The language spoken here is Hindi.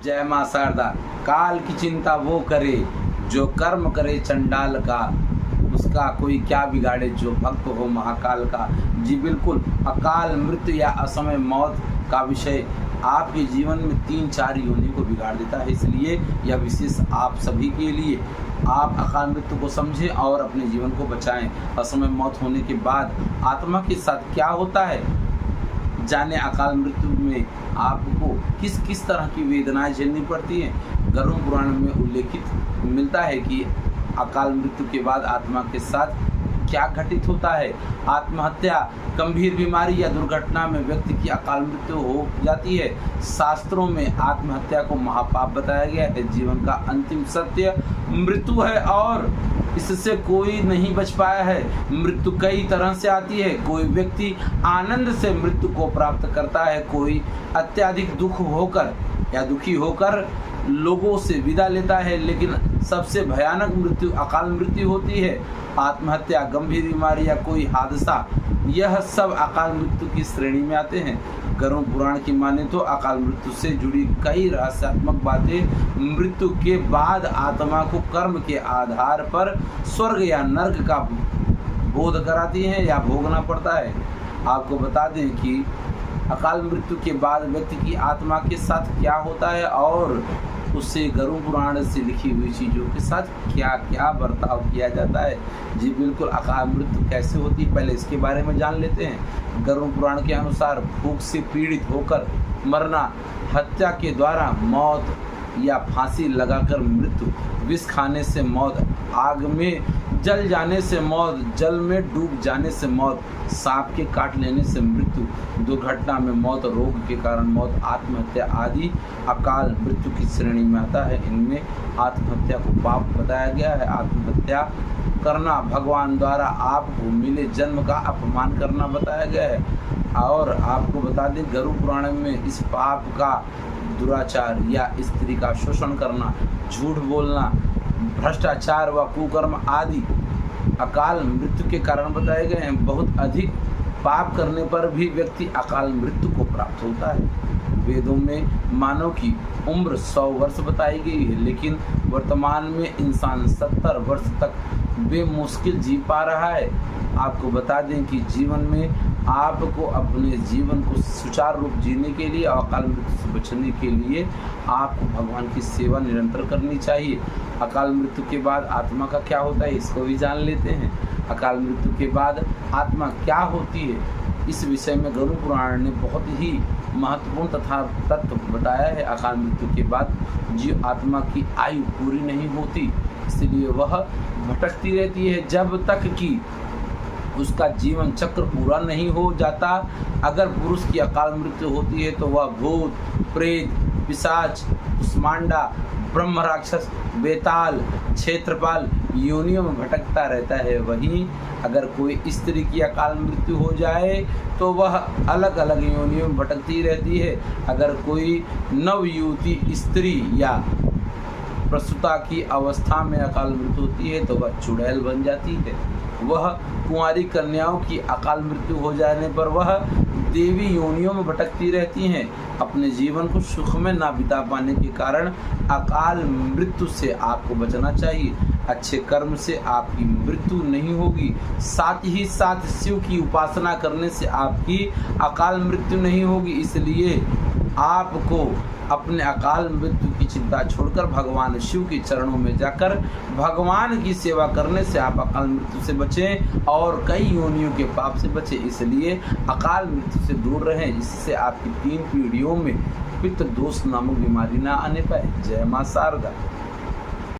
जय माँ शारदा। काल की चिंता वो करे जो कर्म करे चंडाल का, उसका कोई क्या बिगाड़े जो भक्त हो महाकाल का। जी बिल्कुल, अकाल मृत्यु या असमय मौत का विषय आपके जीवन में 3-4 योनि को बिगाड़ देता है, इसलिए यह विशेष आप सभी के लिए। आप अकाल मृत्यु को समझें और अपने जीवन को बचाएं। असमय मौत होने के बाद आत्मा के साथ क्या होता है जाने। अकाल मृत्यु में आपको किस किस तरह की वेदनाएं झेलनी पड़ती हैं। गरुड़ पुराण में उल्लेखित मिलता है कि अकाल मृत्यु के बाद आत्मा के साथ क्या घटित होता है। आत्महत्या, गंभीर बीमारी या दुर्घटना में व्यक्ति की अकाल मृत्यु हो जाती है। शास्त्रों में आत्महत्या को महापाप बताया गया है। जीवन का अंतिम सत्य मृत्यु है और इससे कोई नहीं बच पाया है। मृत्यु कई तरह से आती है। कोई व्यक्ति आनंद से मृत्यु को प्राप्त करता है, कोई अत्यधिक दुख होकर या दुखी होकर लोगों से विदा लेता है, लेकिन सबसे भयानक मृत्यु अकाल मृत्यु होती है। आत्महत्या, गंभीर बीमारी या कोई हादसा, यह सब अकाल मृत्यु की श्रेणी में आते हैं। गरुड़ पुराण की माने तो अकाल मृत्यु से जुड़ी कई रहस्यात्मक बातें मृत्यु के बाद आत्मा को कर्म के आधार पर स्वर्ग या नर्क का बोध कराती हैं या भोगना पड़ता है। आपको बता दें कि अकाल मृत्यु के बाद व्यक्ति की आत्मा के साथ क्या होता है और उससे गरुड़ पुराण से लिखी हुई चीज़ों के साथ क्या क्या बर्ताव किया जाता है। जी बिल्कुल, अकाल मृत्यु कैसे होती है पहले इसके बारे में जान लेते हैं। गरुड़ पुराण के अनुसार भूख से पीड़ित होकर मरना, हत्या के द्वारा मौत या फांसी लगाकर मृत्यु, विष खाने से मौत, आग में जल जाने से मौत, जल में डूब जाने से मौत, सांप के काट लेने से मृत्यु, दुर्घटना में मौत, रोग के कारण मौत, आत्महत्या आदि अकाल मृत्यु की श्रेणी में आता है। इनमें आत्महत्या को पाप बताया गया है। आत्महत्या करना भगवान द्वारा आपको मिले जन्म का अपमान करना बताया गया है। और आपको बता दें गरुड़ पुराण में इस पाप का दुराचार या स्त्री का शोषण करना, झूठ बोलना, भ्रष्टाचार व कुकर्म आदि अकाल मृत्यु के कारण बताए गए हैं। बहुत अधिक पाप करने पर भी व्यक्ति अकाल मृत्यु को प्राप्त होता है। वेदों में मानव की उम्र 100 वर्ष बताई गई है, लेकिन वर्तमान में इंसान 70 वर्ष तक बेमुश्किल जी पा रहा है। आपको बता दें कि जीवन में आपको अपने जीवन को सुचारू रूप जीने के लिए और अकाल मृत्यु से बचने के लिए आपको भगवान की सेवा निरंतर करनी चाहिए। अकाल मृत्यु के बाद आत्मा का क्या होता है इसको भी जान लेते हैं। अकाल मृत्यु के बाद आत्मा क्या होती है, इस विषय में गरुड़ पुराण ने बहुत ही महत्वपूर्ण तथा तत्व बताया है। अकाल मृत्यु के बाद जीव आत्मा की आयु पूरी नहीं होती, इसलिए वह भटकती रहती है जब तक कि उसका जीवन चक्र पूरा नहीं हो जाता। अगर पुरुष की अकाल मृत्यु होती है तो वह भूत, प्रेत, पिशाच, कुष्मांडा, ब्रह्म राक्षस, बेताल, क्षेत्रपाल योनियों में भटकता रहता है। वहीं अगर कोई स्त्री की अकाल मृत्यु हो जाए तो वह अलग अलग योनियों में भटकती रहती है। अगर कोई नवयुवती स्त्री या प्रसूता की अवस्था में अकाल मृत्यु होती है तो वह चुड़ैल बन जाती है। वह कुंवारी कन्याओं की अकाल मृत्यु हो जाने पर वह देवी योनियों में भटकती रहती हैं। अपने जीवन को सुख में ना बिता पाने के कारण अकाल मृत्यु से आपको बचना चाहिए। अच्छे कर्म से आपकी मृत्यु नहीं होगी, साथ ही साथ शिव की उपासना करने से आपकी अकाल मृत्यु नहीं होगी। इसलिए आपको अपने अकाल मृत्यु की चिंता छोड़कर भगवान शिव के चरणों में जाकर भगवान की सेवा करने से आप अकाल मृत्यु से बचें और कई योनियों के पाप से बचें। इसलिए अकाल मृत्यु से दूर रहें, जिससे आपकी 3 पीढ़ियों में पितृ दोष नामक बीमारी ना आने पाए। जय मां शारदा।